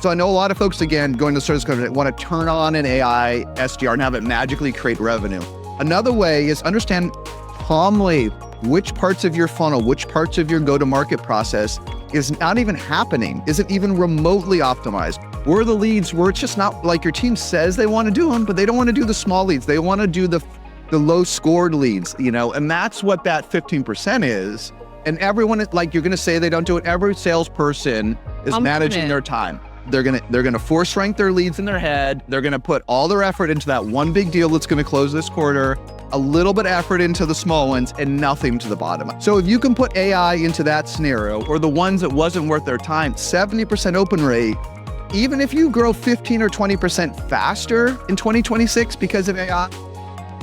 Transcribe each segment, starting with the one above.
So I know a lot of folks, again, going to service company want to turn on an AI SDR and have it magically create revenue. Another way is understand calmly which parts of your funnel, which parts of your go-to-market process is not even happening, isn't even remotely optimized. Where are the leads where it's just not like your team says they want to do them, but they don't want to do the small leads. They want to do the low scored leads, and that's what that 15% is. And everyone is like, you're going to say they don't do it. Every salesperson is managing their time. They're gonna force rank their leads in their head. They're gonna put all their effort into that one big deal that's gonna close this quarter, a little bit of effort into the small ones, and nothing to the bottom. So if you can put AI into that scenario, or the ones that wasn't worth their time, 70% open rate, even if you grow 15 or 20% faster in 2026 because of AI,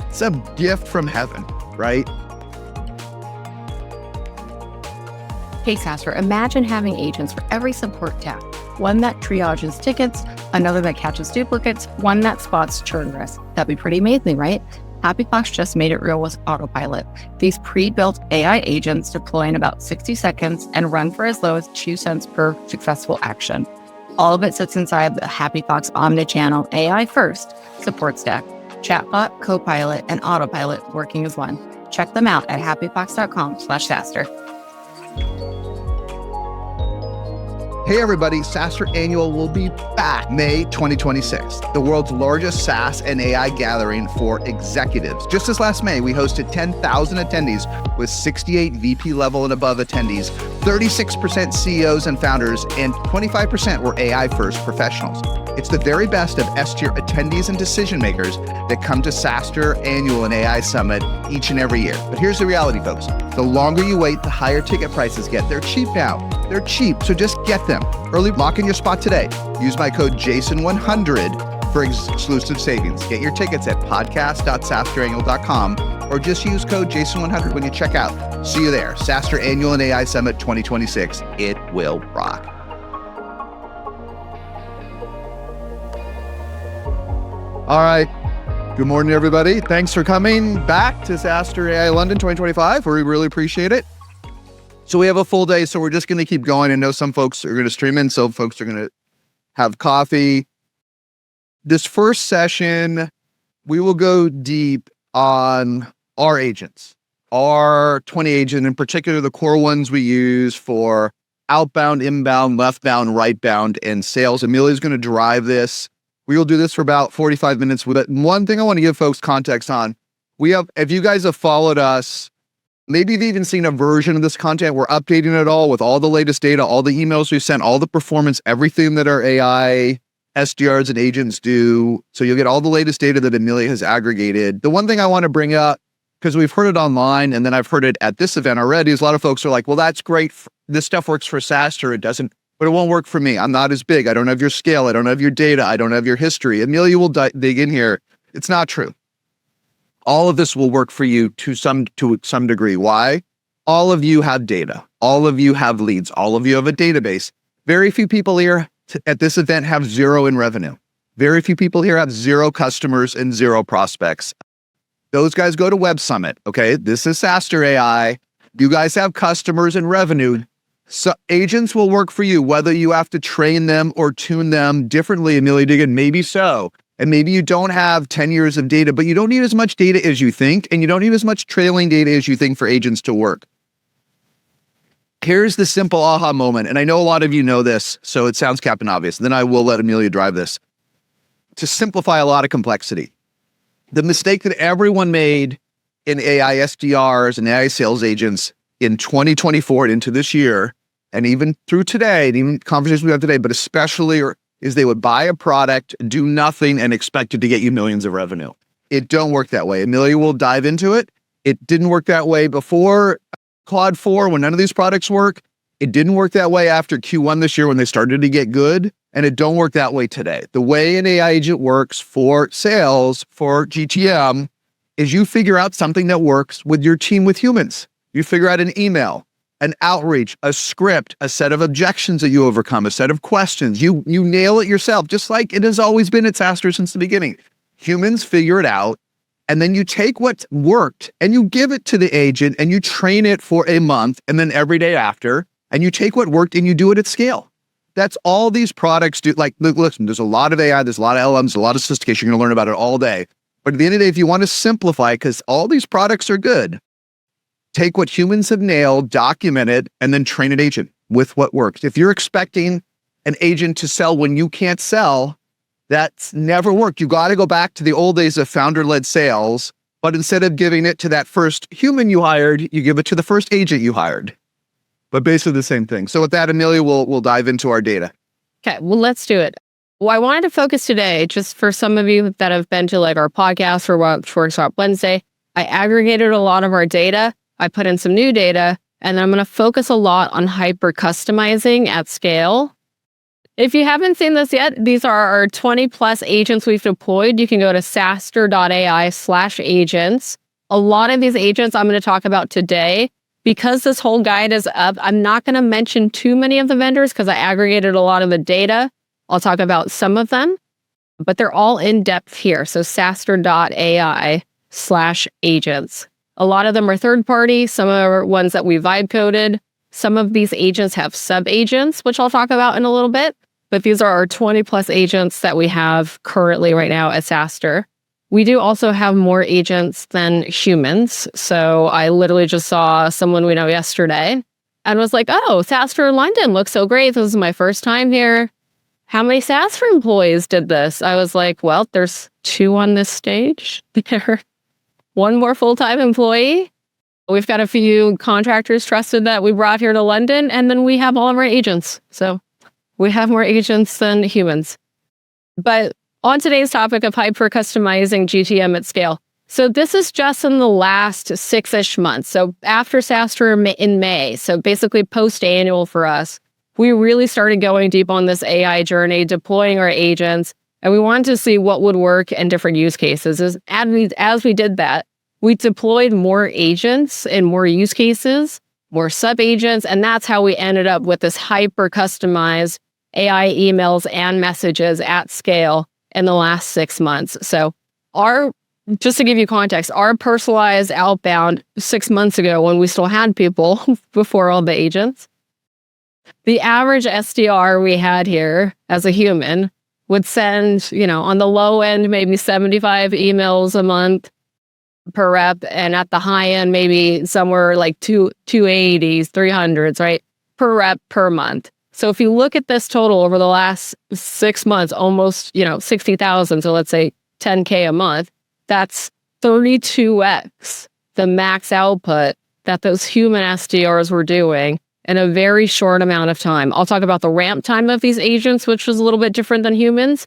it's a gift from heaven, right? Hey, SaaStr, imagine having agents for every support tab. One that triages tickets, another that catches duplicates, one that spots churn risk. That'd be pretty amazing, right? Happyfox just made it real with Autopilot. These pre-built AI agents deploy in about 60 seconds and run for as low as 2 cents per successful action. All of it sits inside the Happyfox omnichannel AI first support stack. Chatbot, Copilot, and Autopilot working as one. Check them out at happyfox.com/SaaStr. Hey everybody, SaaStr Annual will be back May 2026, the world's largest SaaS and AI gathering for executives. Just this last May, we hosted 10,000 attendees with 68 VP level and above attendees, 36% CEOs and founders, and 25% were AI first professionals. It's the very best of S-tier attendees and decision makers that come to SaaStr Annual and AI Summit each and every year. But here's the reality, folks. The longer you wait, the higher ticket prices get. They're cheap now. They're cheap, so just get them. Early, lock in your spot today. Use my code JASON100 for exclusive savings. Get your tickets at podcast.SaaStrAnnual.com or just use code JASON100 when you check out. See you there. SaaStr Annual and AI Summit 2026. It will rock. All right. Good morning, everybody. Thanks for coming back to SaaStr AI London 2025. We really appreciate it. So we have a full day, so we're just going to keep going. I know some folks are going to stream in, some folks are going to have coffee. This first session, we will go deep on our agents, our 20 agent, in particular, the core ones we use for outbound, inbound, leftbound, rightbound, and sales. Amelia is going to drive this. We will do this for about 45 minutes with it. One thing I want to give folks context on, if you guys have followed us, maybe you've even seen a version of this content. We're updating it all with all the latest data, all the emails we sent, all the performance, everything that our AI SDRs and agents do. So you'll get all the latest data that Amelia has aggregated. The one thing I want to bring up, because we've heard it online and then I've heard it at this event already, is a lot of folks are like, well, that's great. This stuff works for SaaStr. It doesn't, but it won't work for me. I'm not as big. I don't have your scale. I don't have your data. I don't have your history. Amelia will dig in here. It's not true. All of this will work for you to some degree. Why? All of you have data. All of you have leads. All of you have a database. Very few people here at this event have zero in revenue. Very few people here have zero customers and zero prospects. Those guys go to Web Summit. Okay, this is SaaStr AI. You guys have customers and revenue. So agents will work for you, whether you have to train them or tune them differently, Amelia Diggin, maybe so. And maybe you don't have 10 years of data, but you don't need as much data as you think, and you don't need as much trailing data as you think for agents to work. Here's the simple aha moment, and I know a lot of you know this, so it sounds captain obvious. Then I will let Amelia drive this. To simplify a lot of complexity, the mistake that everyone made in AI SDRs and AI sales agents in 2024 and into this year, and even through today, and even conversations we have today, but especially is they would buy a product, do nothing, and expect it to get you millions of revenue. It don't work that way. Amelia will dive into it. It didn't work that way before Claude 4, when none of these products work. It didn't work that way after Q1 this year when they started to get good, and it don't work that way today. The way an AI agent works for sales, for GTM, is you figure out something that works with your team with humans. You figure out an email, an outreach, a script, a set of objections that you overcome, a set of questions. You nail it yourself, just like it has always been at SaaStr since the beginning. Humans figure it out, and then you take what's worked and you give it to the agent and you train it for a month and then every day after, and you take what worked and you do it at scale. That's all these products do. Like, look, listen, there's a lot of AI, there's a lot of LMs, a lot of sophistication. You're going to learn about it all day. But at the end of the day, if you want to simplify, because all these products are good, take what humans have nailed, document it, and then train an agent with what works. If you're expecting an agent to sell when you can't sell, that's never worked. You got to go back to the old days of founder-led sales, but instead of giving it to that first human you hired, you give it to the first agent you hired. But basically the same thing. So with that, Amelia, we'll dive into our data. Okay, well, let's do it. Well, I wanted to focus today, just for some of you that have been to like our podcast or Workshop Wednesday, I aggregated a lot of our data. I put in some new data, and then I'm going to focus a lot on hyper customizing at scale. If you haven't seen this yet, these are our 20 plus agents we've deployed. You can go to SaaStr AI/agents. A lot of these agents I'm going to talk about today. Because this whole guide is up, I'm not going to mention too many of the vendors because I aggregated a lot of the data. I'll talk about some of them, but they're all in depth here. So SaaStr AI/agents. A lot of them are third party. Some are ones that we vibe coded. Some of these agents have sub agents, which I'll talk about in a little bit. But these are our 20 plus agents that we have currently right now at SaaStr. We do also have more agents than humans. So I literally just saw someone we know yesterday and was like, oh, SaaStr London looks so great. This is my first time here. How many SaaStr employees did this? I was like, well, there's 2 on this stage. There, 1 more full-time employee. We've got a few contractors trusted that we brought here to London, and then we have all of our agents. So we have more agents than humans. But on today's topic of hyper customizing GTM at scale. So this is just in the last 6-ish months. So after SaaStr in May, so basically post-annual for us, we really started going deep on this AI journey, deploying our agents, and we wanted to see what would work in different use cases. As we did that, we deployed more agents and more use cases, more sub-agents, and that's how we ended up with this hyper customized AI emails and messages at scale in the last 6 months. So just to give you context, our personalized outbound 6 months ago when we still had people before all the agents, the average SDR we had here as a human would send, on the low end, maybe 75 emails a month per rep. And at the high end, maybe somewhere like 280s, 300s, right? Per rep per month. So if you look at this total over the last 6 months, almost, 60,000. So let's say 10K a month, that's 32x the max output that those human SDRs were doing in a very short amount of time. I'll talk about the ramp time of these agents, which was a little bit different than humans.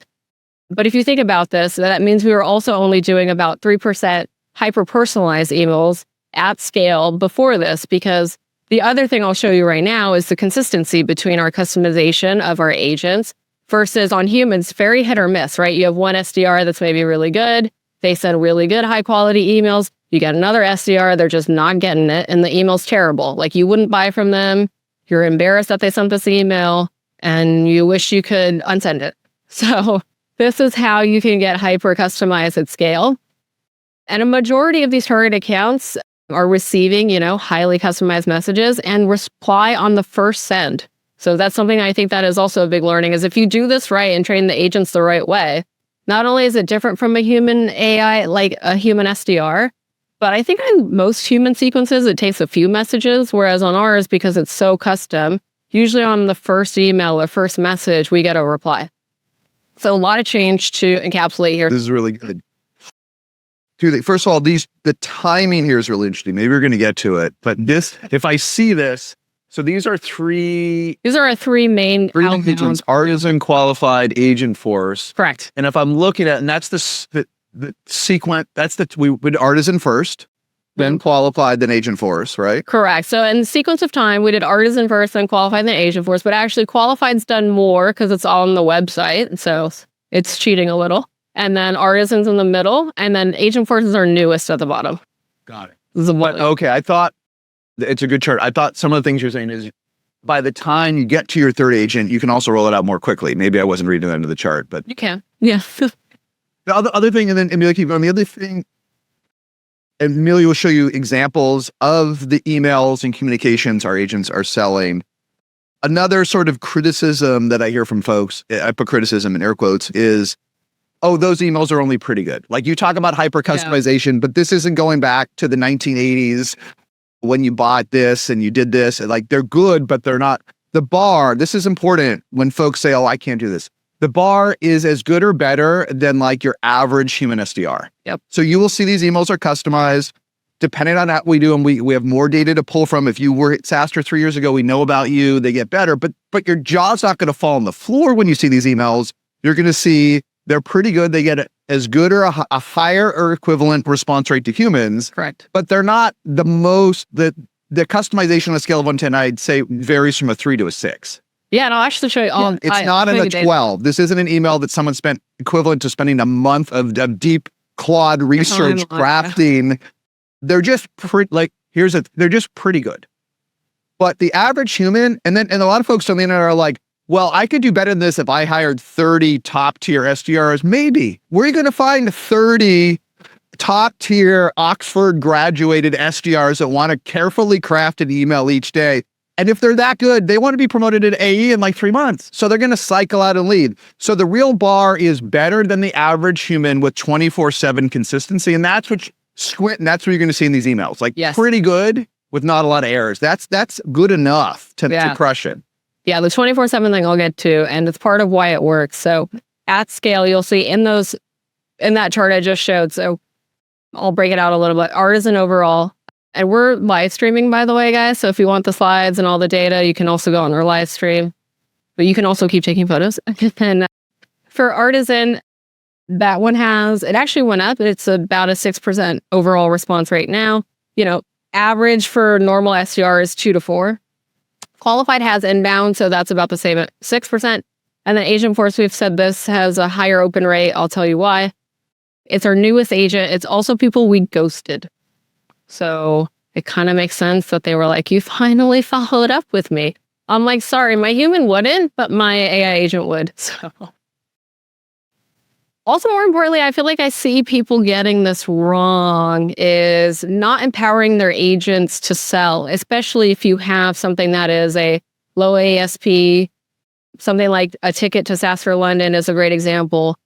But if you think about this, that means we were also only doing about 3% hyper-personalized emails at scale before this, because the other thing I'll show you right now is the consistency between our customization of our agents versus on humans, very hit or miss, right? You have one SDR that's maybe really good. They send really good high quality emails. You get another SDR, they're just not getting it. And the email's terrible. Like you wouldn't buy from them. You're embarrassed that they sent this email and you wish you could unsend it. So this is how you can get hyper customized at scale. And a majority of these target accounts are receiving, highly customized messages and reply on the first send. So that's something I think that is also a big learning is if you do this right and train the agents the right way, not only is it different from a human AI, like a human SDR, but I think on most human sequences, it takes a few messages, whereas on ours, because it's so custom, usually on the first email or first message, we get a reply. So a lot of change to encapsulate here. This is really good. First of all, the timing here is really interesting. Maybe we're going to get to it, but if I see this, so these are our 3 main agents: artisan, qualified, agent force. Correct. And if I'm looking at, and that's the sequence, we did artisan first, then qualified, then agent force, right? Correct. So in the sequence of time, we did artisan first, then qualified, then agent force, but actually qualified's done more because it's all on the website. So it's cheating a little. And then artisans in the middle, and then agent forces are newest at the bottom. Got it. Okay, I thought it's a good chart. I thought some of the things you're saying is by the time you get to your third agent, you can also roll it out more quickly. Maybe I wasn't reading the end of the chart, but you can. Yeah. The other thing, and then Amelia, keep going. The other thing, Amelia will show you examples of the emails and communications our agents are selling. Another sort of criticism that I hear from folks, I put criticism in air quotes, is, oh, those emails are only pretty good. Like you talk about hyper customization, but this isn't going back to the 1980s when you bought this and you did this. Like they're good, but they're not. The bar, this is important when folks say, oh, I can't do this. The bar is as good or better than like your average human SDR. Yep. So you will see these emails are customized. Depending on what we do, and we have more data to pull from. If you were at SaaStr 3 years ago, we know about you, they get better, but your jaw's not going to fall on the floor when you see these emails. You're going to see they're pretty good. They get as good or a higher or equivalent response rate to humans. Correct. But they're not the most, the customization on a scale of 1 to 10, I'd say varies from a 3 to a 6. Yeah, and I'll actually show you. It's not in a 12. This isn't an email that someone spent equivalent to spending a month of deep Claude research crafting. They're just they're just pretty good. But the average human, and a lot of folks on the internet are like, well, I could do better than this if I hired 30 top tier SDRs. Maybe. Where are you going to find 30 top tier Oxford graduated SDRs that want to carefully craft an email each day? And if they're that good, they want to be promoted to AE in like 3 months. So they're going to cycle out and leave. So the real bar is better than the average human with 24/7 consistency. And that's what squint, and that's what you're going to see in these emails. Like pretty good with not a lot of errors. That's good enough to crush it. Yeah, the 24/7 thing I'll get to, and it's part of why it works. So at scale, you'll see in that chart I just showed. So I'll break it out a little bit. Artisan overall, and we're live streaming, by the way, guys. So if you want the slides and all the data, you can also go on our live stream, but you can also keep taking photos. And for Artisan, that one it actually went up. It's about a 6% overall response rate now. Average for normal SDR is 2 to 4. Qualified has inbound, so that's about the same at 6%. And then Agent Force, we've said this has a higher open rate. I'll tell you why. It's our newest agent. It's also people we ghosted. So it kind of makes sense that they were like, you finally followed up with me. I'm like, sorry, my human wouldn't, but my AI agent would. So. Also, more importantly, I feel like I see people getting this wrong is not empowering their agents to sell, especially if you have something that is a low ASP, something like a ticket to SaaStr London is a great example.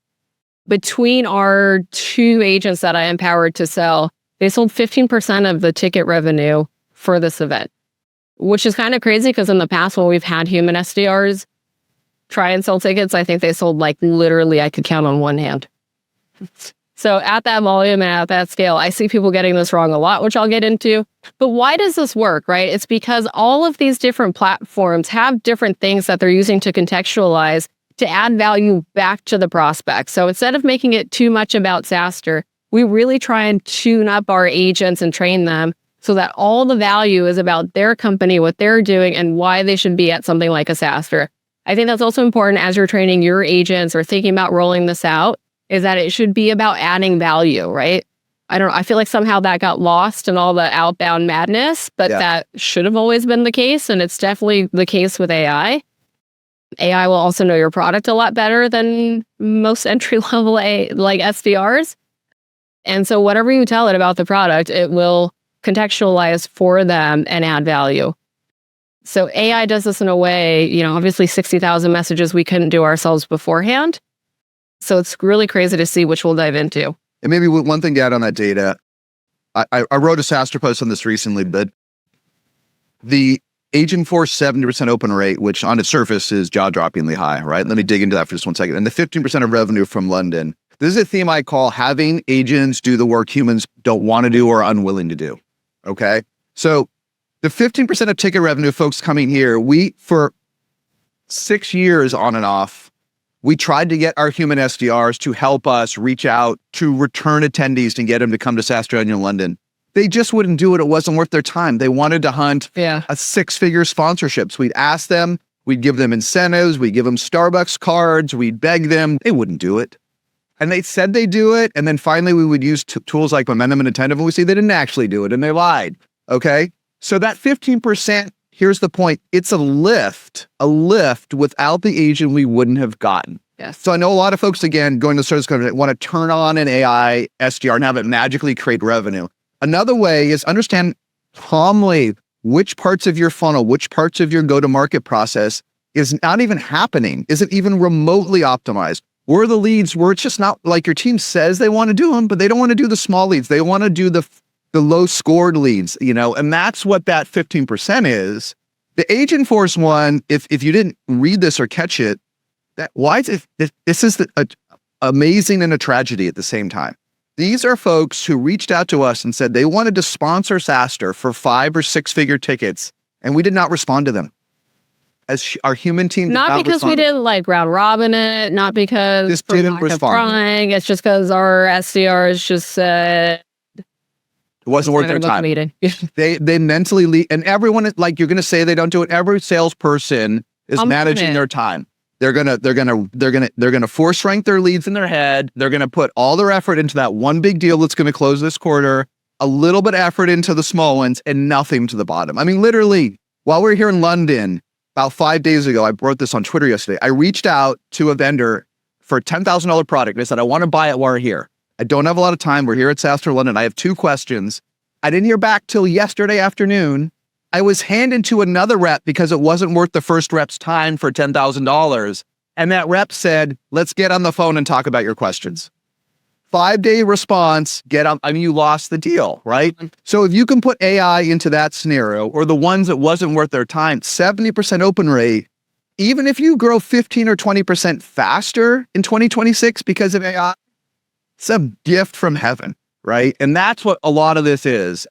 Between our 2 agents that I empowered to sell, they sold 15% of the ticket revenue for this event, which is kind of crazy because in the past when we've had human SDRs try and sell tickets, I think they sold like literally I could count on one hand. So at that volume and at that scale, I see people getting this wrong a lot, which I'll get into. But why does this work, right? It's because all of these different platforms have different things that they're using to contextualize to add value back to the prospect. So instead of making it too much about SaaStr, we really try and tune up our agents and train them so that all the value is about their company, what they're doing, and why they should be at something like a SaaStr. I think that's also important as you're training your agents or thinking about rolling this out, is that it should be about adding value, right? I feel like somehow that got lost in all the outbound madness, but that should have always been the case. And it's definitely the case with AI. AI will also know your product a lot better than most entry-level like SDRs. And so whatever you tell it about the product, it will contextualize for them and add value. So AI does this in a way, obviously 60,000 messages we couldn't do ourselves beforehand. So it's really crazy to see, which we'll dive into. And maybe one thing to add on that data, I wrote a SaaStr post on this recently, but the Agent Force 70% open rate, which on its surface is jaw-droppingly high, right? Let me dig into that for just 1 second. And the 15% of revenue from London. This is a theme I call having agents do the work humans don't want to do or are unwilling to do, okay? So the 15% of ticket revenue, folks coming here, for 6 years on and off, we tried to get our human SDRs to help us reach out to return attendees and get them to come to SaaStr AI London. They just wouldn't do it. It wasn't worth their time. They wanted to hunt a 6-figure sponsorships. We'd ask them, we'd give them incentives, we'd give them Starbucks cards, we'd beg them. They wouldn't do it. And they said they do it. And then finally we would use tools like Momentum and Attentive, and we see they didn't actually do it and they lied. Okay. So that 15%, here's the point. It's a lift without the agent we wouldn't have gotten. Yes. So I know a lot of folks, again, going to service companies, want to turn on an AI SDR and have it magically create revenue. Another way is understand calmly which parts of your funnel, which parts of your go-to-market process is not even happening, isn't even remotely optimized. Where are the leads where it's just not like your team says they want to do them, but they don't want to do the small leads. They want to do the low scored leads, and that's what that 15% is. The Agentforce one, if you didn't read this or catch it, this is amazing and a tragedy at the same time. These are folks who reached out to us and said they wanted to sponsor SaaStr for 5 or 6 figure tickets, and we did not respond to them. As our human team did not because we didn't like round robin it, not because just didn't respond. Trying. It's just because our SDRs just said it wasn't worth their time. They mentally leave, and everyone is like, you're going to say they don't do it. Every salesperson is managing their time. They're gonna force rank their leads in their head. They're gonna put all their effort into that one big deal that's gonna close this quarter, a little bit of effort into the small ones, and nothing to the bottom. I mean, literally, while we were here in London, about 5 days ago, I wrote this on Twitter yesterday. I reached out to a vendor for a $10,000 product. I said, I want to buy it while we're here. I don't have a lot of time. We're here at SaaStr London. I have 2 questions. I didn't hear back till yesterday afternoon. I was handed to another rep because it wasn't worth the first rep's time for $10,000. And that rep said, let's get on the phone and talk about your questions. 5-day response, you lost the deal, right? So if you can put AI into that scenario, or the ones that wasn't worth their time, 70% open rate, even if you grow 15 or 20% faster in 2026 because of AI, it's a gift from heaven, right? And that's what a lot of this is.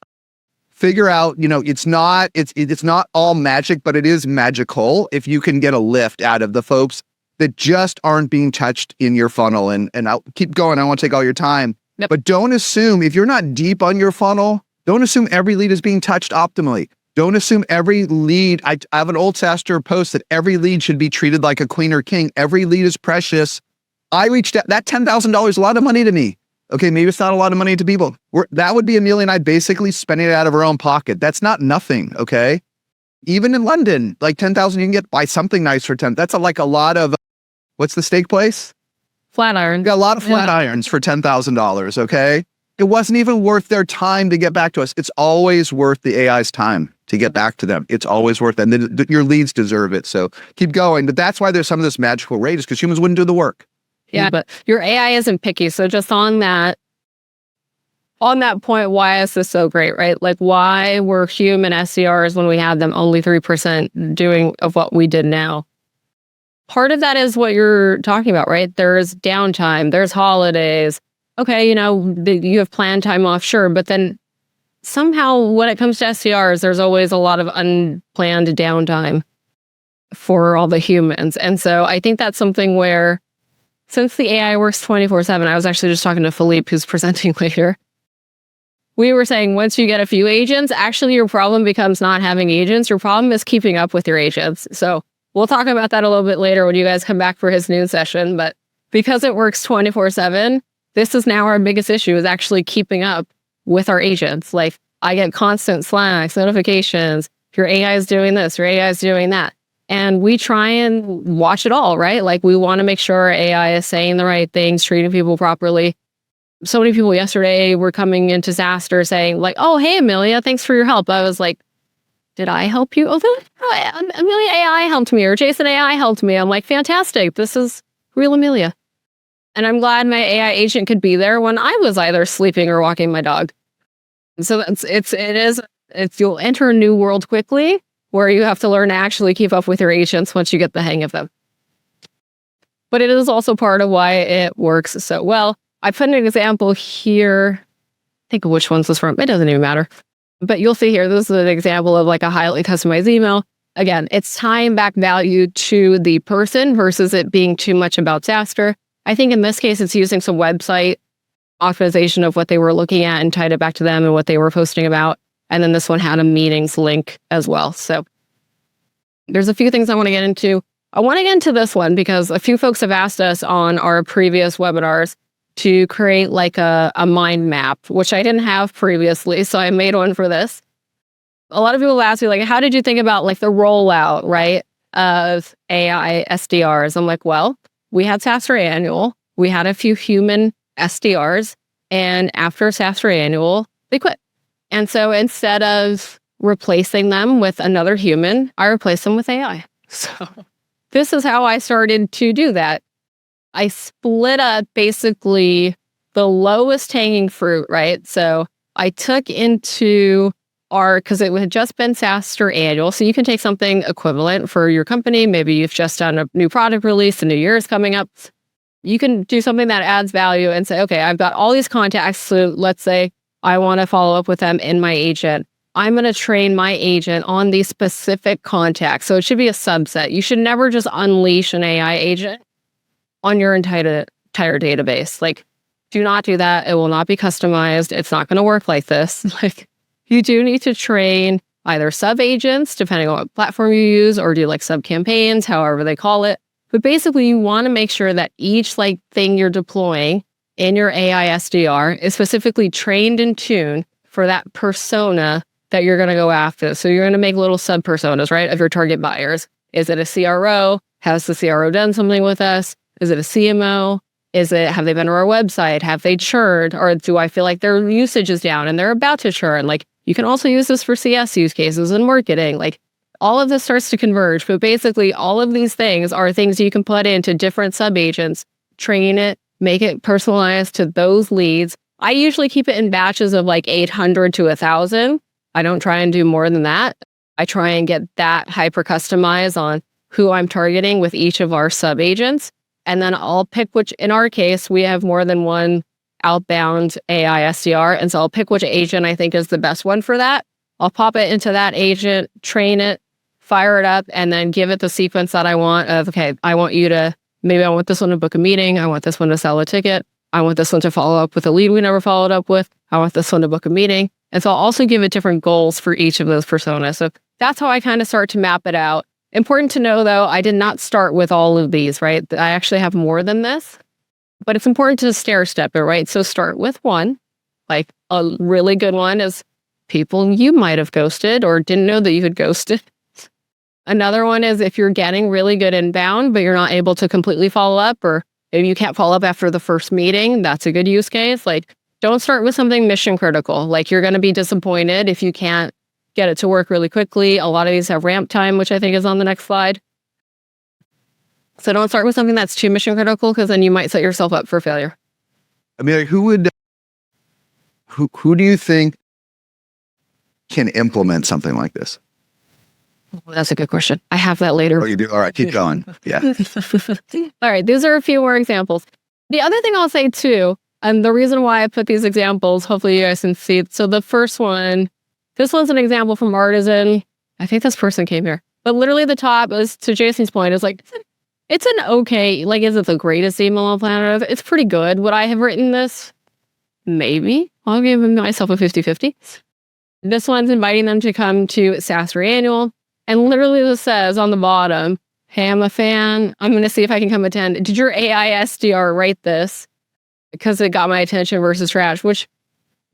Figure out, it's not all magic, but it is magical if you can get a lift out of the folks that just aren't being touched in your funnel. And I'll keep going. I won't take all your time. Yep. But don't assume, if you're not deep on your funnel, don't assume every lead is being touched optimally. Don't assume every lead. I have an old SaaStr post that every lead should be treated like a queen or king. Every lead is precious. I reached out, that $10,000 is a lot of money to me. Okay, maybe it's not a lot of money to people. That would be Amelia and I basically spending it out of our own pocket. That's not nothing, okay? Even in London, like 10,000, you can buy something nice for 10. That's like a lot of, what's the steak place? Flatiron. Got a lot of flat irons for $10,000, okay? It wasn't even worth their time to get back to us. It's always worth the AI's time to get back to them. It's always worth it. And your leads deserve it. So keep going. But that's why there's some of this magical rate, is because humans wouldn't do the work. Yeah, but your AI isn't picky. So just on that point, why is this so great, right? Like, why were human SDRs, when we had them, only 3% doing of what we did now? Part of that is what you're talking about, right? There's downtime, there's holidays. Okay, you have planned time off, sure. But then somehow when it comes to SDRs, there's always a lot of unplanned downtime for all the humans. And so I think that's something where, since the AI works 24/7, I was actually just talking to Philippe, who's presenting later. We were saying, once you get a few agents, actually your problem becomes not having agents. Your problem is keeping up with your agents. So we'll talk about that a little bit later when you guys come back for his noon session. But because it works 24/7, this is now our biggest issue, is actually keeping up with our agents. Like, I get constant Slacks, notifications. Your AI is doing this, your AI is doing that. And we try and watch it all, right? Like, we want to make sure our AI is saying the right things, treating people properly. So many people yesterday were coming into SaaStr saying like, oh, hey, Amelia, thanks for your help. I was like, did I help you? Oh, Amelia AI helped me, or Jason AI helped me. I'm like, fantastic. This is real Amelia. And I'm glad my AI agent could be there when I was either sleeping or walking my dog. So you'll enter a new world quickly, where you have to learn to actually keep up with your agents once you get the hang of them. But it is also part of why it works so well. I put an example here. Think of which one's this from. It doesn't even matter. But you'll see here, this is an example of like a highly customized email. Again, it's tying back value to the person versus it being too much about SaaStr. I think in this case, it's using some website optimization of what they were looking at and tied it back to them and what they were posting about. And then this one had a meetings link as well. So there's a few things I want to get into. I want to get into this one because a few folks have asked us on our previous webinars to create like a mind map, which I didn't have previously. So I made one for this. A lot of people ask me, like, how did you think about like the rollout, right, of AI SDRs? I'm like, well, we had SaaStr Annual. We had a few human SDRs. And after SaaStr Annual, they quit. And so instead of replacing them with another human, I replace them with AI. So this is how I started to do that. I split up basically the lowest hanging fruit, right? So I took into because it had just been SaaStr annual. So you can take something equivalent for your company. Maybe you've just done a new product release, the new year is coming up. You can do something that adds value and say, okay, I've got all these contacts. So let's say I want to follow up with them in my agent. I'm going to train my agent on these specific contacts. So it should be a subset. You should never just unleash an AI agent on your entire database. Like, do not do that. It will not be customized. It's not going to work like this. Like, you do need to train either sub-agents, depending on what platform you use, or do like sub-campaigns, however they call it. But basically, you want to make sure that each thing you're deploying in your AI SDR is specifically trained and tuned for that persona that you're going to go after. So you're going to make little sub-personas, right, of your target buyers. Is it a CRO? Has the CRO done something with us? Is it a CMO? Have they been to our website? Have they churned? Or do I feel like their usage is down and they're about to churn? Like, you can also use this for CS use cases and marketing. Like, all of this starts to converge. But basically, all of these things are things you can put into different sub-agents, train it, make it personalized to those leads. I usually keep it in batches of like 800 to 1,000. I don't try and do more than that. I try and get that hyper customized on who I'm targeting with each of our sub-agents. And then I'll pick which, in our case, we have more than one outbound AI SDR. And so I'll pick which agent I think is the best one for that. I'll pop it into that agent, train it, fire it up, and then give it the sequence that I want of, okay, I want this one to book a meeting. I want this one to sell a ticket. I want this one to follow up with a lead we never followed up with. I want this one to book a meeting. And so I'll also give it different goals for each of those personas. So that's how I kind of start to map it out. Important to know, though, I did not start with all of these, right? I actually have more than this. But it's important to stair step it, right? So start with one. Like, a really good one is people you might have ghosted or didn't know that you had ghosted. Another one is if you're getting really good inbound, but you're not able to completely follow up, or maybe you can't follow up after the first meeting. That's a good use case. Like, don't start with something mission critical. Like, you're going to be disappointed if you can't get it to work really quickly. A lot of these have ramp time, which I think is on the next slide. So don't start with something that's too mission critical, because then you might set yourself up for failure. Amelia, who do you think can implement something like this? Well, that's a good question. I have that later. Oh, you do? All right, keep going. Yeah. All right, these are a few more examples. The other thing I'll say too, and the reason why I put these examples, hopefully you guys can see. So the first one, this one's an example from Artisan. I think this person came here. But literally the top is, to Jason's point, is like, it's an okay, like, is it the greatest email on planet Earth? It's pretty good. Would I have written this? Maybe. I'll give myself a 50-50. This one's inviting them to come to SaaStr Annual. And literally this says on the bottom, hey, I'm a fan. I'm going to see if I can come attend. Did your AI SDR write this? Because it got my attention versus trash, which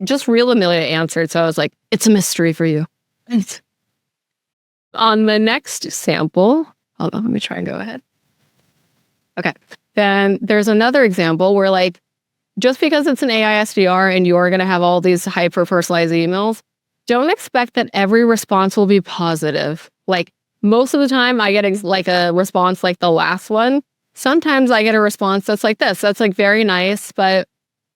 just real Amelia answered. So I was like, it's a mystery for you. On the next sample, hold on, let me try and go ahead. Okay. Then there's another example where, like, just because it's an AI SDR and you're going to have all these hyper personalized emails, don't expect that every response will be positive. Like, most of the time I get like a response like the last one. Sometimes I get a response that's like this. That's like very nice, but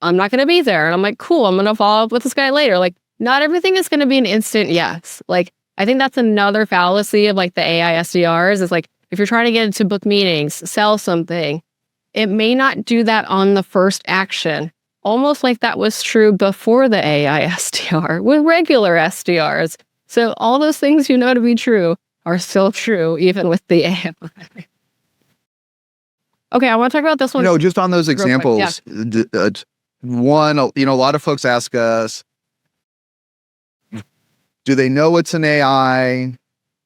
I'm not going to be there. And I'm like, cool, I'm going to follow up with this guy later. Like, not everything is going to be an instant yes. Like, I think that's another fallacy of like the AI SDRs is like, if you're trying to get into book meetings, sell something, it may not do that on the first action. Almost like that was true before the AI SDR with regular SDRs. So all those things you know to be true are still true, even with the AI. Okay, I want to talk about this one. No, just on those examples. Yeah. One, a lot of folks ask us, do they know it's an AI?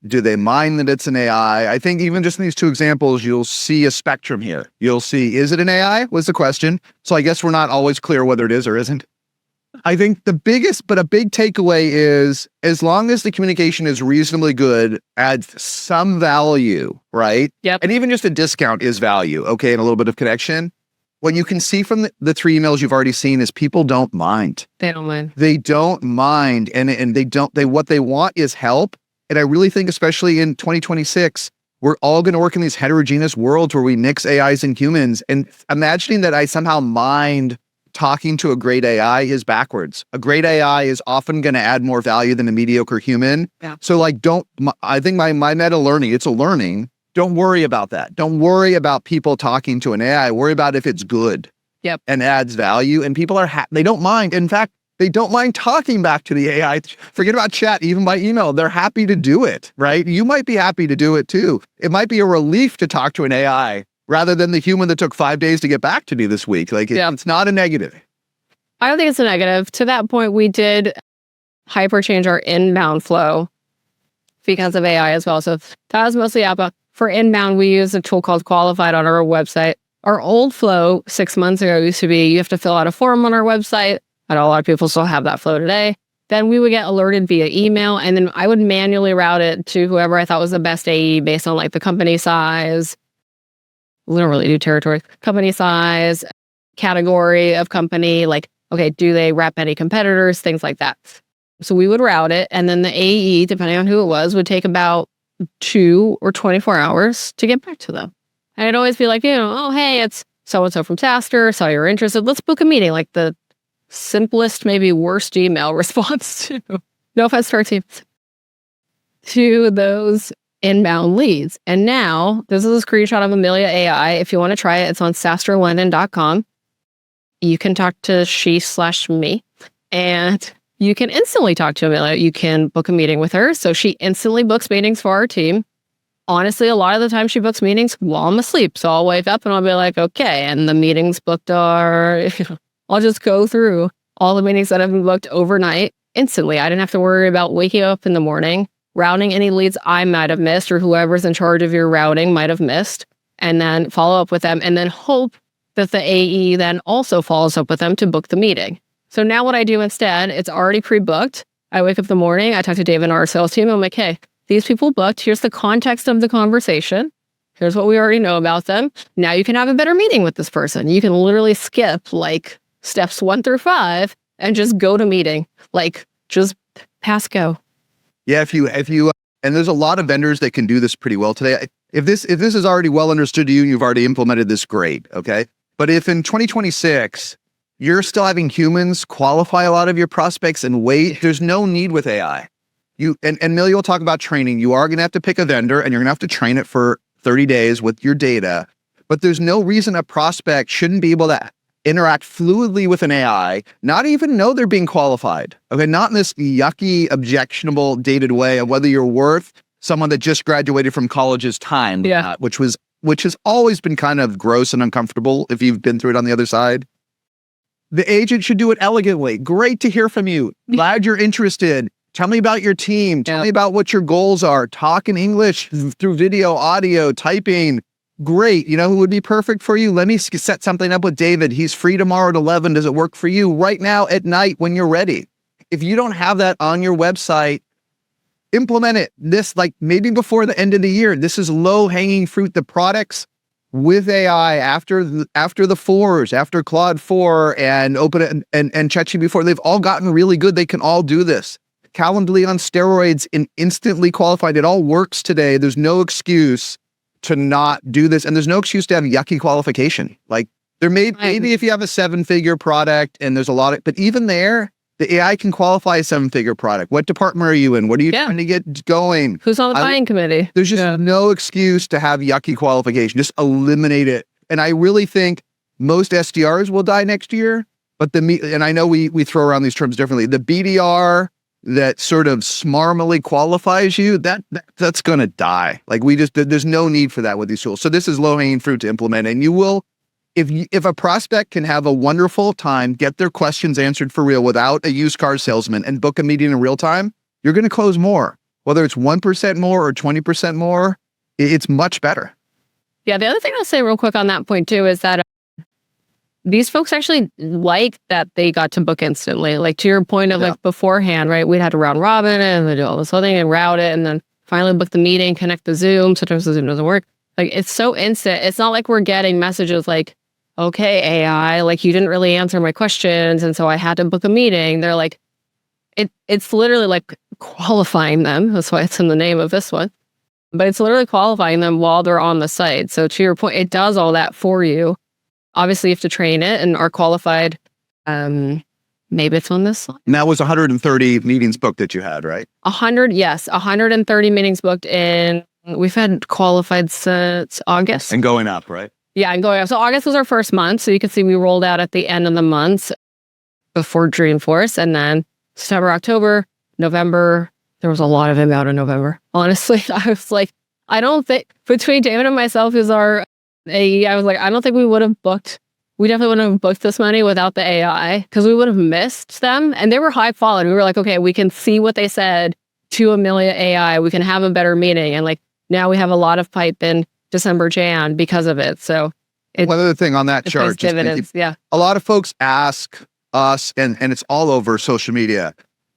Do they mind that it's an AI? I think even just in these two examples, you'll see a spectrum here. You'll see, is it an AI? Was the question. So I guess we're not always clear whether it is or isn't. I think a big takeaway is, as long as the communication is reasonably good, adds some value, right? Yep. And even just a discount is value, okay, and a little bit of connection. what you can see from the 3 emails you've already seen is people don't mind. They don't mind. They don't mind. And what they want is help. And I really think, especially in 2026, we're all going to work in these heterogeneous worlds where we mix AIs and humans. And imagining that I somehow mind talking to a great AI is backwards. A great AI is often going to add more value than a mediocre human. Yeah. So like, I think my meta learning, it's a learning. Don't worry about that. Don't worry about people talking to an AI. Worry about if it's good. Yep. And adds value. And people they don't mind. In fact, they don't mind talking back to the AI. Forget about chat, even by email. They're happy to do it, right? You might be happy to do it too. It might be a relief to talk to an AI rather than the human that took 5 days to get back to me this week. Like, it's not a negative. I don't think it's a negative. To that point, we did hyperchange our inbound flow because of AI as well. So that was mostly outbound. For inbound, we use a tool called Qualified on our website. Our old flow 6 months ago used to be you have to fill out a form on our website. I know a lot of people still have that flow today. Then we would get alerted via email, and then I would manually route it to whoever I thought was the best AE based on like the company size, literally do territory, company size, category of company, like, okay, do they rep any competitors, things like that. So we would route it, and then the AE, depending on who it was, would take about 2 or 24 hours to get back to them. And I'd always be like, oh, hey, it's so-and-so from SaaStr, saw you're interested, let's book a meeting, like the simplest, maybe worst email response to, no offense to our team, to those inbound leads. And now, this is a screenshot of Amelia AI. If you want to try it, it's on SaaStrLondon.com. You can talk to she/me, and you can instantly talk to Amelia. You can book a meeting with her. So she instantly books meetings for our team. Honestly, a lot of the time she books meetings while I'm asleep. So I'll wake up and I'll be like, okay, and the meetings booked are... I'll just go through all the meetings that have been booked overnight instantly. I didn't have to worry about waking up in the morning, routing any leads I might have missed or whoever's in charge of your routing might have missed, and then follow up with them and then hope that the AE then also follows up with them to book the meeting. So now what I do instead, it's already pre-booked. I wake up in the morning, I talk to David and our sales team. I'm like, hey, these people booked. Here's the context of the conversation. Here's what we already know about them. Now you can have a better meeting with this person. You can literally skip like steps 1 through 5 and just go to meeting, like just pass go. Yeah, if you, and there's a lot of vendors that can do this pretty well today. If this is already well understood to you, and you've already implemented this, great, okay? But if in 2026, you're still having humans qualify a lot of your prospects and wait, there's no need with AI. And Amelia will talk about training. You are gonna have to pick a vendor and you're gonna have to train it for 30 days with your data, but there's no reason a prospect shouldn't be able to interact fluidly with an AI, not even know they're being qualified. Okay, not in this yucky, objectionable, dated way of whether you're worth someone that just graduated from college's time, which has always been kind of gross and uncomfortable if you've been through it on the other side. The agent should do it elegantly. Great to hear from you. Glad you're interested. Tell me about your team. Tell me about what your goals are. Talk in English through video, audio, typing. Great. You know who would be perfect for you? Let me set something up with David. He's free tomorrow at 11. Does it work for you? Right now at night when you're ready. If you don't have that on your website, implement it. This, like maybe before the end of the year. This is low-hanging fruit. The products with AI after the 4s, after Claude 4 and Open and ChatGPT 4, they've all gotten really good. They can all do this. Calendly on steroids and instantly qualified. It all works today. There's no excuse to not do this. And there's no excuse to have yucky qualification. Like there maybe if you have a 7-figure product and there's a lot of, but even there, the AI can qualify a 7-figure product. What department are you in? What are you trying to get going? Who's on the buying committee? There's just no excuse to have yucky qualification. Just eliminate it. And I really think most SDRs will die next year, but and I know we throw around these terms differently. The BDR that sort of smarmily qualifies you, that's going to die. Like there's no need for that with these tools. So this is low-hanging fruit to implement. And you will, if a prospect can have a wonderful time, get their questions answered for real without a used car salesman and book a meeting in real time, you're going to close more. Whether it's 1% more or 20% more, it's much better. Yeah, the other thing I'll say real quick on that point too is that these folks actually like that they got to book instantly. Like to your point of like beforehand, right? We'd had to round robin and then do all this other thing and route it and then finally book the meeting, connect the Zoom. Sometimes the Zoom doesn't work. Like it's so instant. It's not like we're getting messages like, okay, AI, like you didn't really answer my questions. And so I had to book a meeting. They're like, it's literally like qualifying them. That's why it's in the name of this one. But it's literally qualifying them while they're on the site. So to your point, it does all that for you. Obviously, you have to train it and are qualified. Maybe it's on this slide. And that was 130 meetings booked that you had, right? 100, yes. 130 meetings booked in. We've had qualified since August. And going up, right? Yeah, and going up. So August was our first month. So you can see we rolled out at the end of the month before Dreamforce. And then September, October, November. There was a lot of inbound in November. Honestly, I was like, I don't think, between David and myself, who's our AE, I was like, I don't think we would have booked. We definitely wouldn't have booked this many without the AI because we would have missed them. And they were high quality. We were like, okay, we can see what they said to Amelia AI. We can have a better meeting. And like now we have a lot of pipe in December, Jan because of it. So one other thing on that chart, dividends. Yeah. A lot of folks ask us, and it's all over social media.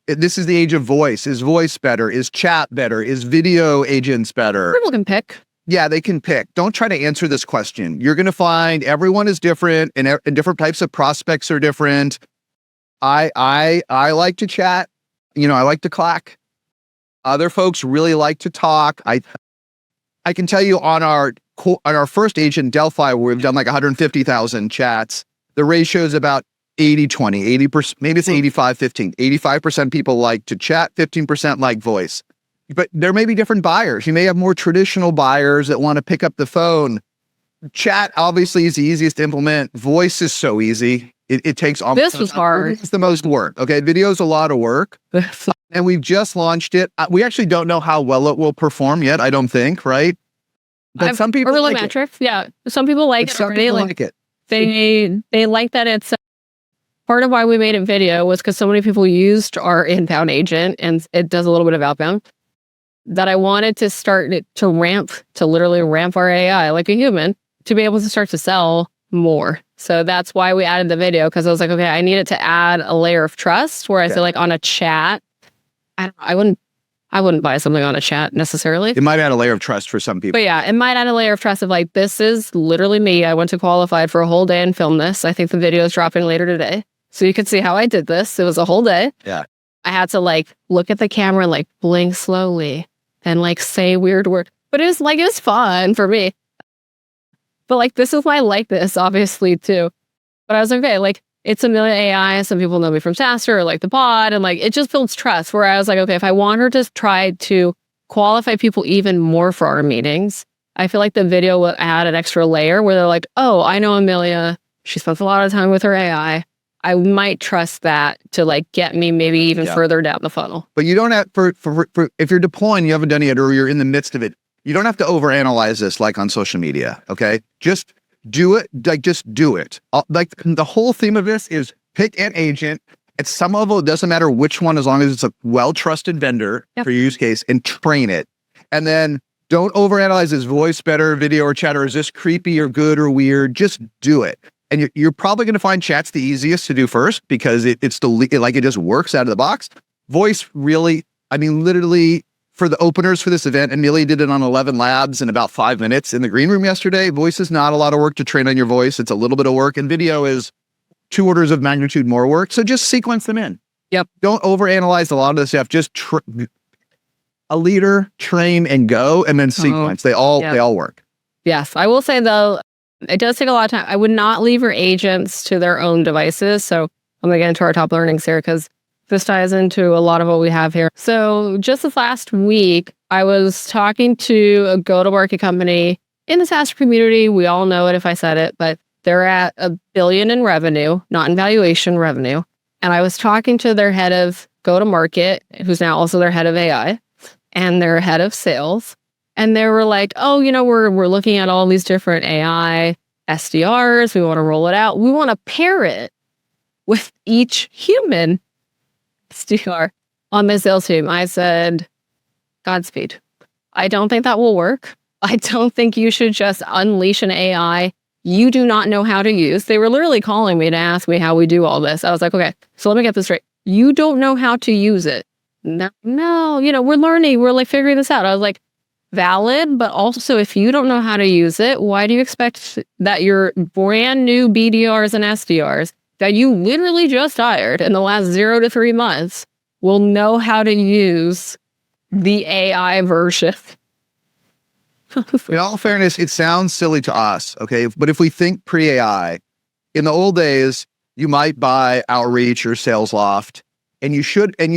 This is the age of voice. Is voice better? Is chat better? Is video agents better? People can pick. Yeah, they can pick. Don't try to answer this question. You're going to find everyone is different and different types of prospects are different. I like to chat. You know, I like to clack. Other folks really like to talk. I can tell you on our first agent, Delphi, where we've done like 150,000 chats, the ratio is about 80-20, 80%, maybe it's 85-15. 85% people like to chat, 15% like voice. But there may be different buyers. You may have more traditional buyers that want to pick up the phone. Chat obviously is the easiest to implement. Voice is so easy. It takes almost. This was hard. It's the most work. Okay, video is a lot of work, and we've just launched it. We actually don't know how well it will perform yet. I don't think, right? But some people early like metrics. Yeah, some people like it. Some people like it. They like that it's. Part of why we made it video was because so many people used our inbound agent, and it does a little bit of outbound. That I wanted to start to literally ramp our AI like a human to be able to start to sell more. So that's why we added the video, because I was like, okay, I needed to add a layer of trust where I feel like on a chat, I wouldn't buy something on a chat necessarily. It might add a layer of trust for some people. But yeah, it might add a layer of trust of like, this is literally me. I went to Qualified for a whole day and filmed this. I think the video is dropping later today. So you can see how I did this. It was a whole day. Yeah. I had to like look at the camera and like blink slowly and like say weird words. But it was fun for me. But like, this is why I like this, obviously, too. But I was like, okay, like, it's Amelia AI. Some people know me from SaaStr or like the pod. And like, it just builds trust where I was like, okay, if I want her to try to qualify people even more for our meetings, I feel like the video will add an extra layer where they're like, oh, I know Amelia. She spends a lot of time with her AI. I might trust that to like get me maybe even further down the funnel. But you don't have for if you're deploying, you haven't done it yet, or you're in the midst of it. You don't have to overanalyze this like on social media. Okay, just do it. Like just do it. Like the whole theme of this is pick an agent. At some level, it doesn't matter which one, as long as it's a well-trusted vendor for your use case, and train it. And then don't overanalyze, is voice better, video or chat, or is this creepy or good or weird? Just do it. And you're probably going to find chat's the easiest to do first because it just works out of the box. Voice really, I mean, literally for the openers for this event, Amelia did it on 11 labs in about 5 minutes in the green room yesterday. Voice is not a lot of work to train on your voice. It's a little bit of work, and video is 2 orders of magnitude more work. So just sequence them in. Yep. Don't overanalyze a lot of this stuff. Just a leader, train and go, and then sequence. They all work. Yes. I will say though, it does take a lot of time. I would not leave your agents to their own devices. So I'm going to get into our top learnings here because this ties into a lot of what we have here. So just this last week, I was talking to a go-to-market company in the SaaStr community. We all know it if I said it, but they're at $1 billion in revenue, not in valuation, revenue. And I was talking to their head of go-to-market, who's now also their head of AI, and their head of sales. And they were like, oh, you know, we're looking at all these different AI SDRs. We want to roll it out. We want to pair it with each human SDR on the sales team. I said, Godspeed. I don't think that will work. I don't think you should just unleash an AI you do not know how to use. They were literally calling me to ask me how we do all this. I was like, okay, so let me get this straight. You don't know how to use it. No, you know, we're learning. We're like figuring this out. I was like, valid, but also if you don't know how to use it, why do you expect that your brand new BDRs and SDRs that you literally just hired in the last 0 to 3 months will know how to use the AI version? In all fairness, it sounds silly to us, okay? But if we think pre-AI, in the old days, you might buy Outreach or SalesLoft, and you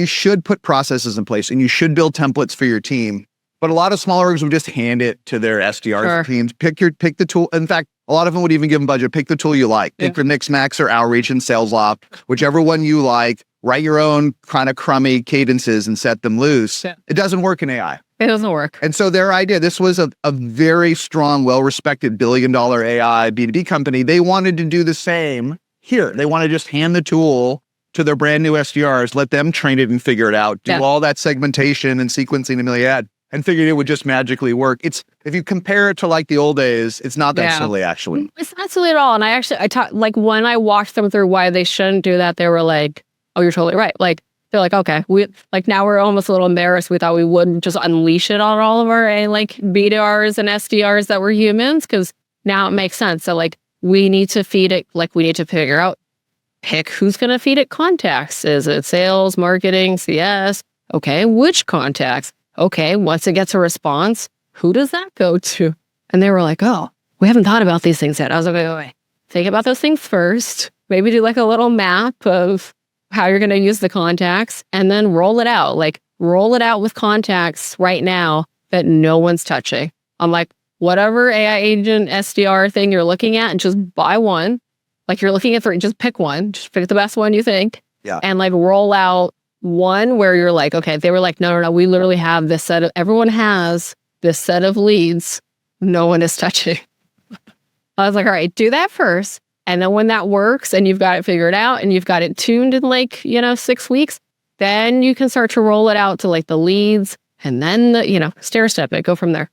should put processes in place, and you should build templates for your team. But a lot of smaller orgs would just hand it to their SDRs teams. Pick the tool. In fact, a lot of them would even give them budget. Pick the tool you like. Pick your Mixmax or Outreach and SalesLoft, whichever one you like. Write your own kind of crummy cadences and set them loose. Yeah. It doesn't work in AI. It doesn't work. And so their idea, this was a very strong, well-respected billion-dollar AI B2B company. They wanted to do the same here. They want to just hand the tool to their brand new SDRs, let them train it and figure it out, do all that segmentation and sequencing Amelia had, and figured it would just magically work. It's, if you compare it to like the old days, it's not that silly, actually. It's not silly at all. And I talked, like when I walked them through why they shouldn't do that, they were like, oh, you're totally right. Like, they're like, okay, now we're almost a little embarrassed. We thought we would just unleash it on all of our BDRs and SDRs that were humans, because now it makes sense. So like, we need to feed it, like we need to figure out, pick who's going to feed it contacts. Is it sales, marketing, CS? Okay, which contacts? Okay, once it gets a response, who does that go to? And they were like, oh, we haven't thought about these things yet. I was like, wait. Think about those things first. Maybe do like a little map of how you're going to use the contacts, and then roll it out. Like, roll it out with contacts right now that no one's touching. I'm like, whatever AI agent SDR thing you're looking at, and just buy one. Like, you're looking at 3, just pick one. Just pick the best one you think. Yeah. And like roll out one where you're like, okay, they were like, no, we literally have this set of, everyone has this set of leads no one is touching. I was like, all right, do that first. And then when that works and you've got it figured out and you've got it tuned in like, 6 weeks, then you can start to roll it out to like the leads, and then the, stair step it, go from there.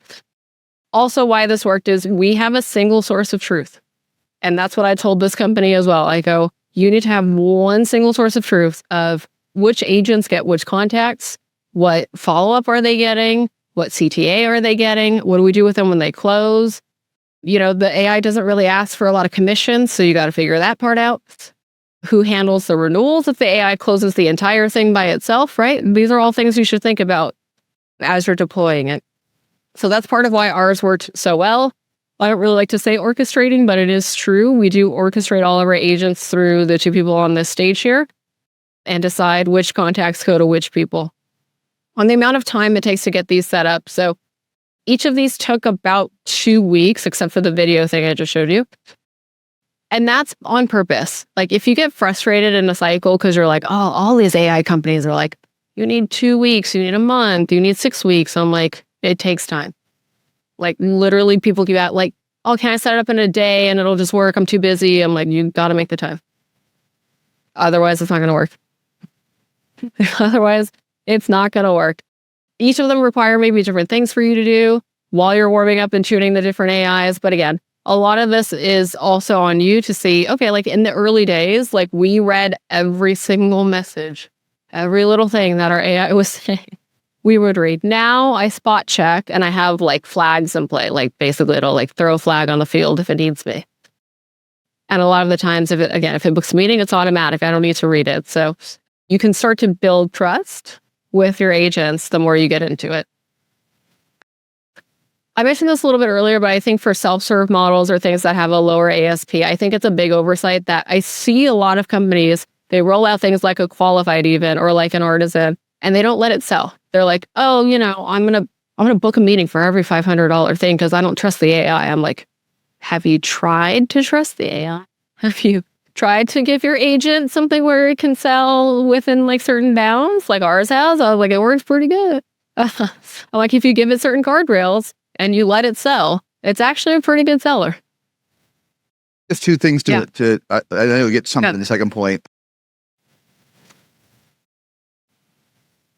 Also, why this worked is we have a single source of truth. And that's what I told this company as well. I go, you need to have one single source of truth of which agents get which contacts, what follow-up are they getting, what CTA are they getting, what do we do with them when they close? The AI doesn't really ask for a lot of commissions, so you got to figure that part out. Who handles the renewals if the AI closes the entire thing by itself, right? These are all things you should think about as you're deploying it. So that's part of why ours worked so well. I don't really like to say orchestrating, but it is true. We do orchestrate all of our agents through the 2 people on this stage here and decide which contacts go to which people. On the amount of time it takes to get these set up. So each of these took about 2 weeks, except for the video thing I just showed you. And that's on purpose. Like, if you get frustrated in a cycle because you're like, oh, all these AI companies are like, you need 2 weeks, you need a month, you need 6 weeks. I'm like, it takes time. Like, literally people do that, like, oh, can I set it up in a day and it'll just work? I'm too busy. I'm like, you got to make the time. Otherwise, it's not going to work. Otherwise, it's not going to work. Each of them require maybe different things for you to do while you're warming up and tuning the different AIs. But again, a lot of this is also on you to see, okay, like in the early days, like we read every single message, every little thing that our AI was saying. We would read. Now I spot check and I have like flags in play. Like basically it'll like throw a flag on the field if it needs be. And a lot of the times if it books a meeting, it's automatic. I don't need to read it. So you can start to build trust with your agents the more you get into it. I mentioned this a little bit earlier, but I think for self-serve models or things that have a lower ASP, I think it's a big oversight that I see a lot of companies, they roll out things like a Qualified even or like an Artisan, and they don't let it sell. They're like, oh, I'm gonna book a meeting for every $500 thing because I don't trust the AI. I'm like, have you tried to trust the AI? Have you tried to give your agent something where it can sell within like certain bounds, like ours has? I was like, it works pretty good. I'm like, if you give it certain guardrails and you let it sell, it's actually a pretty good seller. Just 2 things to I know you'll get something in the second point.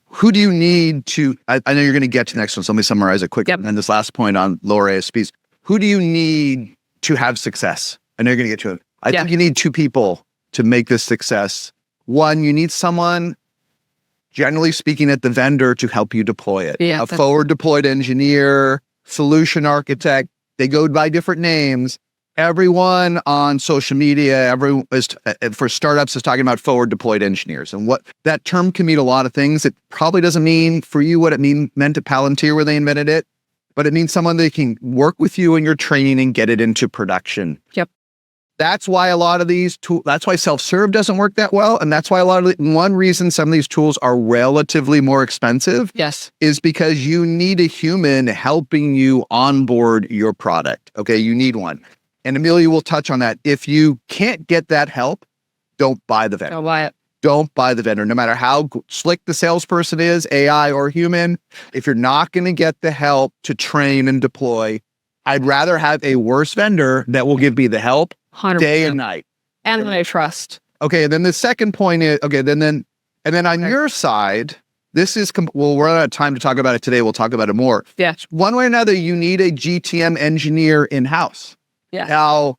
Who do you need to, I know you're going to get to the next one, so let me summarize it quick. And then this last point on lower ASPs. Who do you need to have success? I know you're going to get to it. I think you need 2 people to make this success. One, you need someone generally speaking, at the vendor to help you deploy it. Yeah, A forward deployed engineer, solution architect, they go by different names. Everyone on social media, for startups is talking about forward deployed engineers. And what that term can mean a lot of things. It probably doesn't mean for you what it meant at Palantir where they invented it, but it means someone that can work with you in your training and get it into production. Yep. That's why a lot of these tools, that's why self-serve doesn't work that well. And that's why one reason some of these tools are relatively more expensive Yes. is because you need a human helping you onboard your product. Okay, you need one. And Amelia will touch on that. If you can't get that help, don't buy the vendor. Don't buy it. Don't buy the vendor, no matter how slick the salesperson is, AI or human. If you're not going to get the help to train and deploy, I'd rather have a worse vendor that will give me the help 100%. day and night. And that I trust. Okay, and then the second point is, then on your side, this is, we'll run out of time to talk about it today. We'll talk about it more. Yeah. One way or another, you need a GTM engineer in-house. Yeah. Now,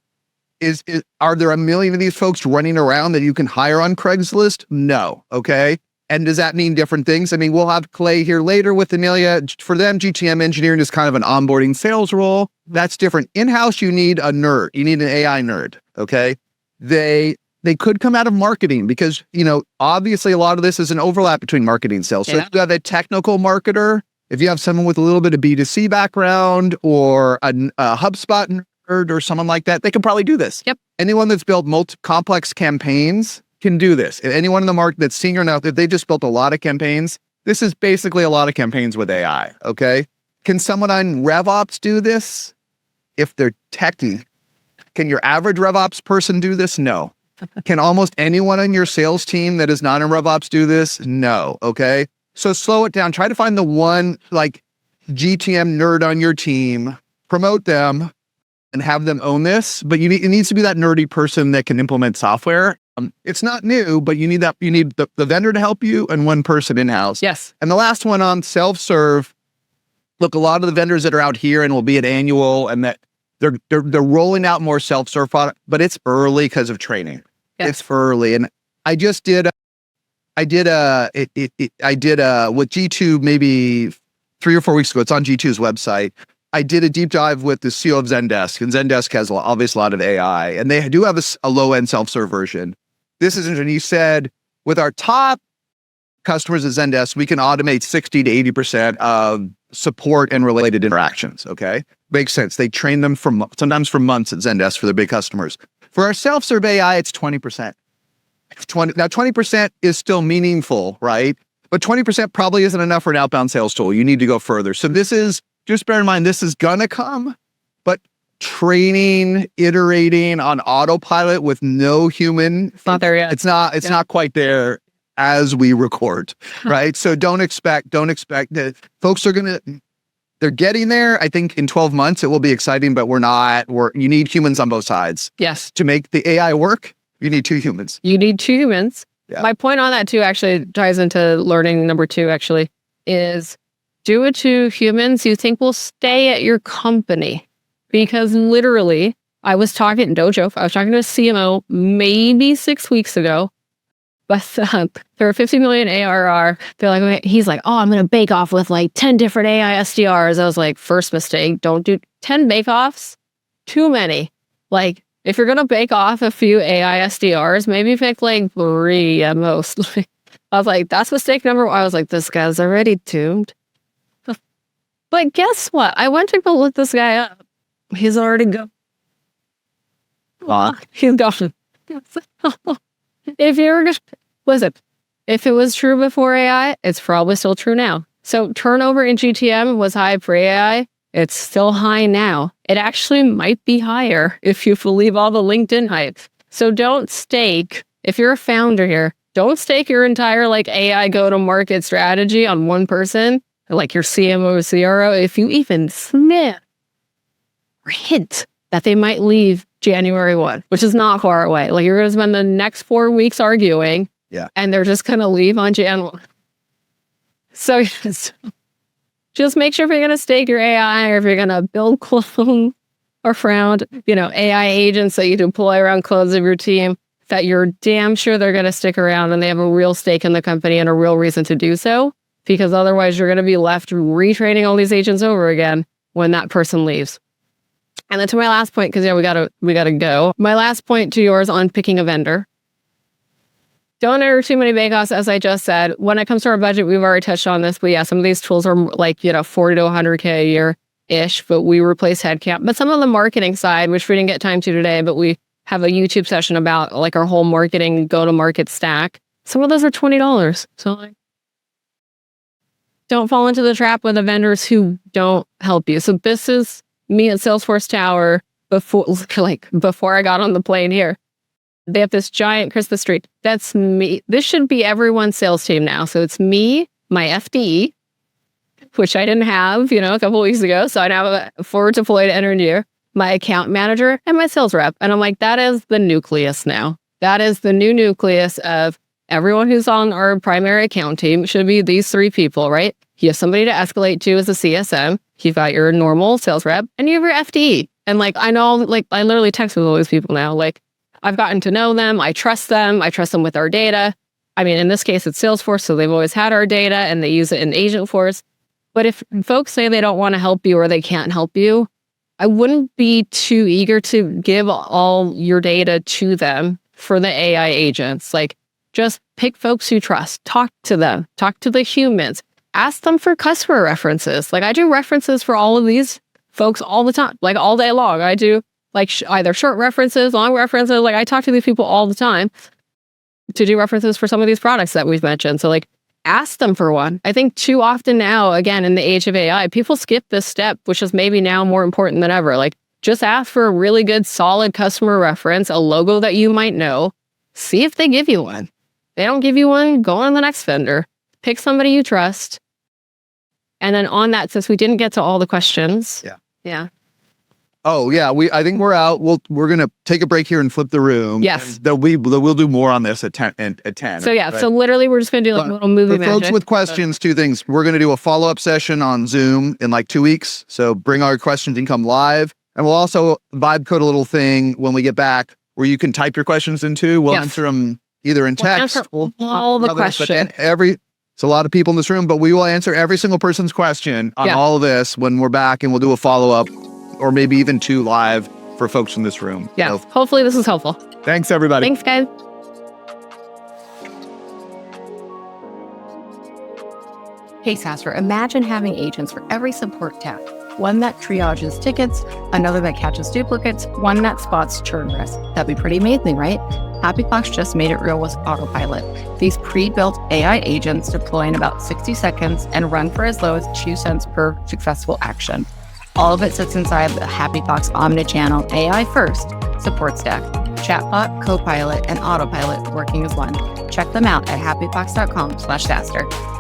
are there a million of these folks running around that you can hire on Craigslist? No. Okay. And does that mean different things? I mean, we'll have Clay here later with Amelia. For them, GTM engineering is kind of an onboarding sales role. That's different. In-house, you need a nerd. You need an AI nerd. Okay. They could come out of marketing because, obviously a lot of this is an overlap between marketing and sales. So if you have a technical marketer, if you have someone with a little bit of B2C background or a HubSpot nerd or someone like that, they can probably do this. Yep. Anyone that's built complex campaigns can do this. Anyone in the market that's senior enough that they just built a lot of campaigns, this is basically a lot of campaigns with AI, okay? Can someone on RevOps do this? If they're techie. Can your average RevOps person do this? No. Can almost anyone on your sales team that is not in RevOps do this? No, okay? So slow it down. Try to find the one GTM nerd on your team, promote them, and have them own this. But it needs to be that nerdy person that can implement software. It's not new, but you need the vendor to help you and one person in-house. Yes. And the last one on self-serve, look, a lot of the vendors that are out here and will be at annual and that they're rolling out more self-serve product, but it's early because of training. Yes. It's early. And I just did with G2 maybe 3 or 4 weeks ago. It's on G2's website. I did a deep dive with the CEO of Zendesk, and Zendesk has obviously a lot of AI, and they do have a low-end self-serve version. This is interesting. You said, with our top customers at Zendesk, we can automate 60 to 80% of support and related interactions, okay? Makes sense. They train them sometimes for months at Zendesk for their big customers. For our self-serve AI, it's 20%. Now, 20% is still meaningful, right? But 20% probably isn't enough for an outbound sales tool. You need to go further. So just bear in mind, this is gonna come, but training, iterating on autopilot with no human. It's not there yet. It's not quite there as we record, right? So don't expect that folks they're getting there. I think in 12 months, it will be exciting, but you need humans on both sides. Yes. To make the AI work, you need 2 humans. You need 2 humans. Yeah. My point on that too actually ties into learning number 2 actually is do it to humans you think will stay at your company. Because literally, I was talking to a CMO maybe 6 weeks ago, but they're 50 million ARR. They're like, okay. He's like, oh, I'm going to bake off with 10 different AI SDRs. I was like, first mistake, don't do 10 bake-offs. Too many. If you're going to bake off a few AI SDRs, maybe pick 3 at most. I was like, that's mistake number 1. I was like, this guy's already doomed. But guess what? I went to go look this guy up. He's already gone. He's gone. If it was true before AI, it's probably still true now. So turnover in GTM was high for AI. It's still high now. It actually might be higher if you believe all the LinkedIn hype. So don't stake, if you're a founder here, don't stake your entire AI go-to-market strategy on one person, like your CMO or CRO. If you even sniff or hint that they might leave January 1, which is not far away. You're going to spend the next 4 weeks arguing, and they're just going to leave on Jan 1. So just make sure if you're going to stake your AI or if you're going to build clone around, AI agents that you deploy around clones of your team, that you're damn sure they're going to stick around and they have a real stake in the company and a real reason to do so, because otherwise you're going to be left retraining all these agents over again when that person leaves. And then to my last point, because we gotta go. My last point to yours on picking a vendor. Don't enter too many bake-offs, as I just said. When it comes to our budget, we've already touched on this, but yeah, some of these tools are like, 40 to 100K a year-ish, but we replace headcount. But some of the marketing side, which we didn't get time to today, but we have a YouTube session about like our whole marketing go-to-market stack. Some of those are $20. So like, don't fall into the trap with the vendors who don't help you. So this is me at Salesforce Tower before I got on the plane here. They have this giant Christmas tree. That's me. This should be everyone's sales team now. So it's me, my FDE, which I didn't have, a couple of weeks ago. So I now have a forward deployed engineer, my account manager, and my sales rep. And I'm like, that is the nucleus now. That is the new nucleus of everyone who's on our primary account team should be these three people, right? You have somebody to escalate to as a CSM. You've got your normal sales rep, and you have your FDE. And I know, I literally text with all these people now. I've gotten to know them. I trust them. I trust them with our data. I mean, in this case, it's Salesforce, so they've always had our data and they use it in Agentforce. But if folks say they don't want to help you or they can't help you, I wouldn't be too eager to give all your data to them for the AI agents. Just pick folks you trust. Talk to them. Talk to the humans. Ask them for customer references. I do references for all of these folks all the time, all day long. I do either short references, long references. I talk to these people all the time to do references for some of these products that we've mentioned. So ask them for one. I think too often now, again, in the age of AI, people skip this step, which is maybe now more important than ever. Just ask for a really good, solid customer reference, a logo that you might know. See if they give you one. They don't give you one, go on the next vendor. Pick somebody you trust. And then on that, since we didn't get to all the questions. Yeah. Oh yeah, I think we're out. We're gonna take a break here and flip the room. Yes. We'll do more on this at 10. So yeah, right? so literally we're just gonna do a little movie for magic. folks with questions, two things. We're gonna do a follow-up session on Zoom in 2 weeks. So bring our questions and come live. And we'll also vibe code a little thing when we get back where you can type your questions into. We'll answer them either in text. All the questions. It's a lot of people in this room, but we will answer every single person's question on all of this when we're back, and we'll do a follow-up or maybe even 2 live for folks in this room. Yeah, So, hopefully this is helpful. thanks, everybody. Thanks, guys. Hey, SaaStr, imagine having agents for every support tab. One that triages tickets, another that catches duplicates, one that spots churn risk. That'd be pretty amazing, right? HappyClocks just made it real with Autopilot. These pre-built AI agents deploy in about 60 seconds and run for as low as 2 cents per successful action. All of it sits inside the HappyClocks omnichannel AI-first support stack. Chatbot, Copilot, and Autopilot working as one. Check them out at happyclocks.com/SaaStr.